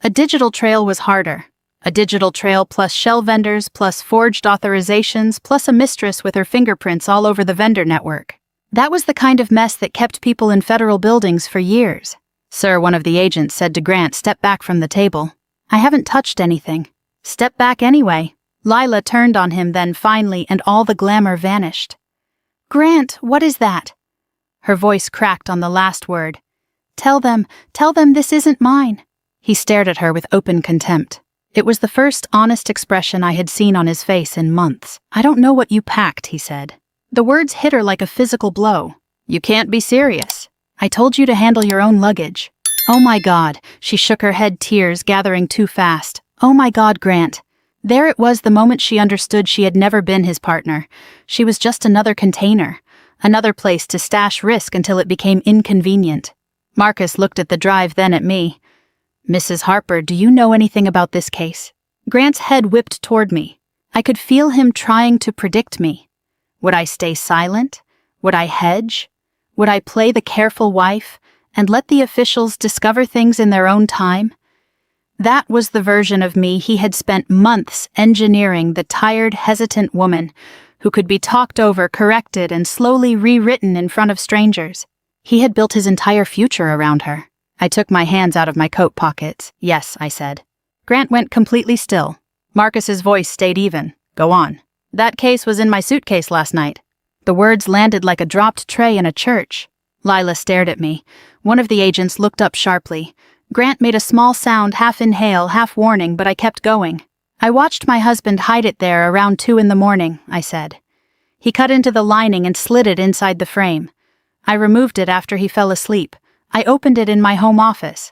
A digital trail was harder. A digital trail plus shell vendors plus forged authorizations plus a mistress with her fingerprints all over the vendor network. That was the kind of mess that kept people in federal buildings for years. "Sir," one of the agents said to Grant, "step back from the table." "I haven't touched anything." "Step back anyway." Lila turned on him then finally, and all the glamour vanished. "Grant, what is that?" Her voice cracked on the last word. Tell them this isn't mine." He stared at her with open contempt. It was the first honest expression I had seen on his face in months. "I don't know what you packed," he said. The words hit her like a physical blow. "You can't be serious. I told you to handle your own luggage." "Oh my God," she shook her head, tears gathering too fast. "Oh my God, Grant." There it was, the moment she understood she had never been his partner. She was just another container, another place to stash risk until it became inconvenient. Marcus looked at the drive, then at me. "Mrs. Harper, do you know anything about this case?" Grant's head whipped toward me. I could feel him trying to predict me. Would I stay silent? Would I hedge? Would I play the careful wife and let the officials discover things in their own time? That was the version of me he had spent months engineering, the tired, hesitant woman who could be talked over, corrected, and slowly rewritten in front of strangers. He had built his entire future around her. I took my hands out of my coat pockets. Yes, I said. Grant went completely still. Marcus's voice stayed even. Go on. That case was in my suitcase last night. The words landed like a dropped tray in a church. Lila stared at me. One of the agents looked up sharply. Grant made a small sound, half inhale, half warning, but I kept going. I watched my husband hide it there around 2 a.m, I said. He cut into the lining and slid it inside the frame. I removed it after he fell asleep. I opened it in my home office.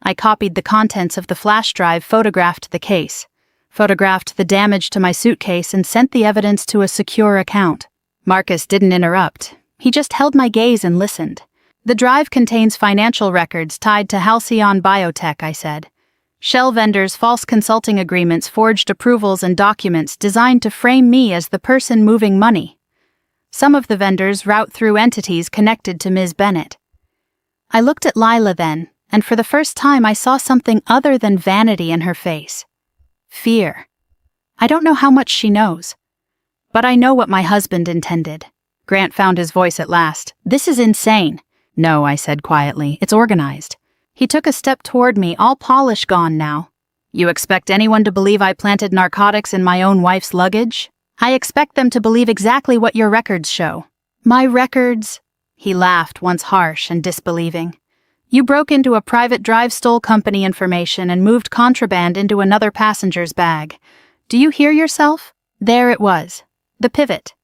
I copied the contents of the flash drive, photographed the case, photographed the damage to my suitcase, and sent the evidence to a secure account. Marcus didn't interrupt. He just held my gaze and listened. The drive contains financial records tied to Halcyon Biotech, I said. Shell vendors' false consulting agreements, forged approvals, and documents designed to frame me as the person moving money. Some of the vendors route through entities connected to Ms. Bennett. I looked at Lila then, and for the first time I saw something other than vanity in her face. Fear. I don't know how much she knows. But I know what my husband intended. Grant found his voice at last. This is insane. No, I said quietly. It's organized. He took a step toward me, all polish gone now. You expect anyone to believe I planted narcotics in my own wife's luggage? I expect them to believe exactly what your records show. My records? He laughed, once harsh and disbelieving. You broke into a private drive, stole company information, and moved contraband into another passenger's bag. Do you hear yourself? There it was. The pivot.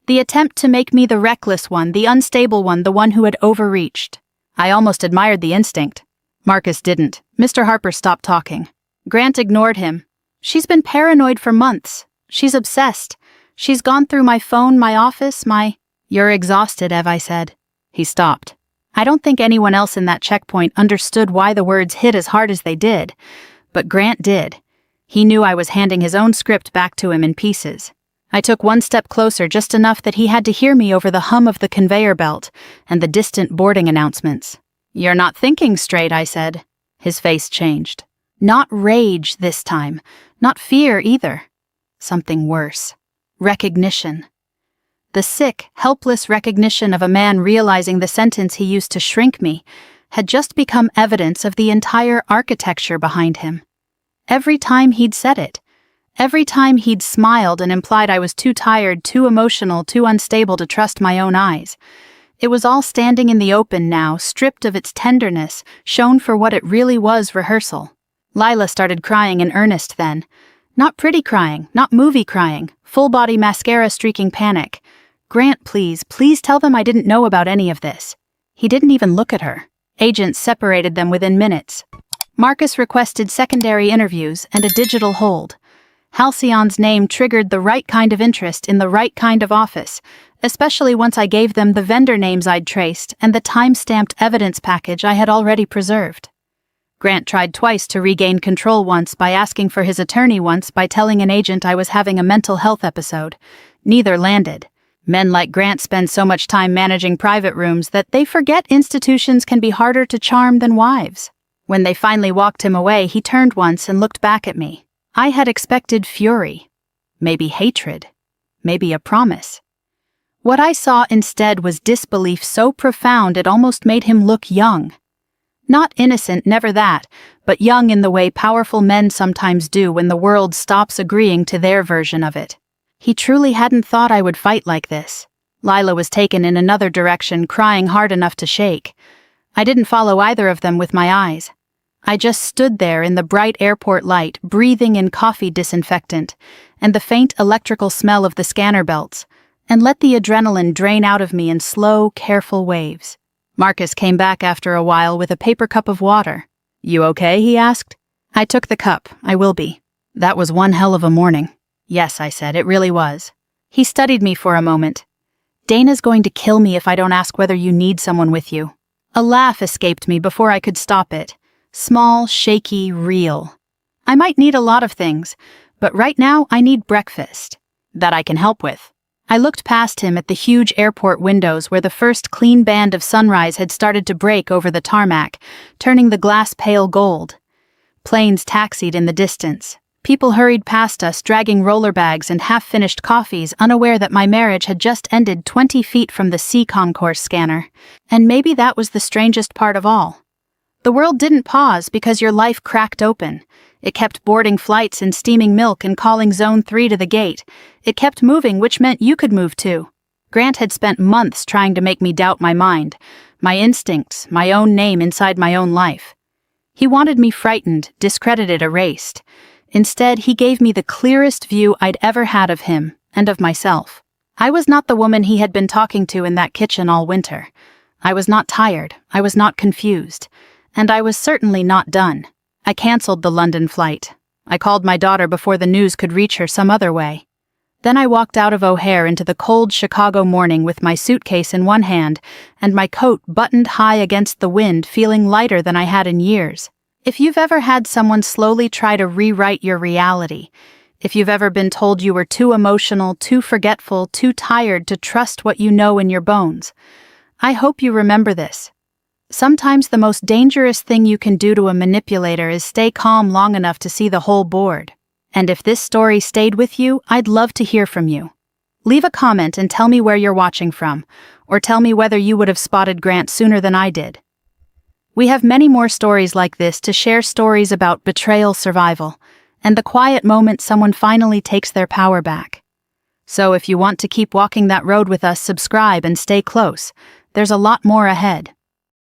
The attempt to make me the reckless one, the unstable one, the one who had overreached. I almost admired the instinct. Marcus didn't. Mr. Harper stopped talking. Grant ignored him. She's been paranoid for months. She's obsessed. She's gone through my phone, my office, my... You're exhausted, Ev, I said. He stopped. I don't think anyone else in that checkpoint understood why the words hit as hard as they did, but Grant did. He knew I was handing his own script back to him in pieces. I took one step closer, just enough that he had to hear me over the hum of the conveyor belt and the distant boarding announcements. You're not thinking straight, I said. His face changed. Not rage this time. Not fear either. Something worse. Recognition. The sick, helpless recognition of a man realizing the sentence he used to shrink me had just become evidence of the entire architecture behind him. Every time he'd said it, every time he'd smiled and implied I was too tired, too emotional, too unstable to trust my own eyes, it was all standing in the open now, stripped of its tenderness, shown for what it really was, rehearsal. Lila started crying in earnest then. Not pretty crying, not movie crying, full-body mascara-streaking panic. Grant, please tell them I didn't know about any of this. He didn't even look at her. Agents separated them within minutes. Marcus requested secondary interviews and a digital hold. Halcyon's name triggered the right kind of interest in the right kind of office, especially once I gave them the vendor names I'd traced and the time-stamped evidence package I had already preserved. Grant tried twice to regain control, once by asking for his attorney, once by telling an agent I was having a mental health episode. Neither landed. Men like Grant spend so much time managing private rooms that they forget institutions can be harder to charm than wives. When they finally walked him away, he turned once and looked back at me. I had expected fury. Maybe hatred. Maybe a promise. What I saw instead was disbelief so profound it almost made him look young. Not innocent, never that, but young in the way powerful men sometimes do when the world stops agreeing to their version of it. He truly hadn't thought I would fight like this. Lila was taken in another direction, crying hard enough to shake. I didn't follow either of them with my eyes. I just stood there in the bright airport light, breathing in coffee disinfectant and the faint electrical smell of the scanner belts, and let the adrenaline drain out of me in slow, careful waves. Marcus came back after a while with a paper cup of water. You okay? He asked. I took the cup. I will be. That was one hell of a morning. Yes, I said, it really was. He studied me for a moment. Dana's going to kill me if I don't ask whether you need someone with you. A laugh escaped me before I could stop it. Small, shaky, real. I might need a lot of things, but right now I need breakfast. That I can help with. I looked past him at the huge airport windows where the first clean band of sunrise had started to break over the tarmac, turning the glass pale gold. Planes taxied in the distance. People hurried past us, dragging roller bags and half-finished coffees, unaware that my marriage had just ended 20 feet from the sea concourse scanner. And maybe that was the strangest part of all. The world didn't pause because your life cracked open. It kept boarding flights and steaming milk and calling Zone 3 to the gate. It kept moving, which meant you could move too. Grant had spent months trying to make me doubt my mind, my instincts, my own name inside my own life. He wanted me frightened, discredited, erased. Instead, he gave me the clearest view I'd ever had of him and of myself. I was not the woman he had been talking to in that kitchen all winter. I was not tired. I was not confused. And I was certainly not done. I canceled the London flight. I called my daughter before the news could reach her some other way. Then I walked out of O'Hare into the cold Chicago morning with my suitcase in one hand and my coat buttoned high against the wind, feeling lighter than I had in years. If you've ever had someone slowly try to rewrite your reality, if you've ever been told you were too emotional, too forgetful, too tired to trust what you know in your bones, I hope you remember this. Sometimes the most dangerous thing you can do to a manipulator is stay calm long enough to see the whole board. And if this story stayed with you, I'd love to hear from you. Leave a comment and tell me where you're watching from, or tell me whether you would have spotted Grant sooner than I did. We have many more stories like this to share, stories about betrayal, survival, and the quiet moment someone finally takes their power back. So if you want to keep walking that road with us, subscribe and stay close. There's a lot more ahead.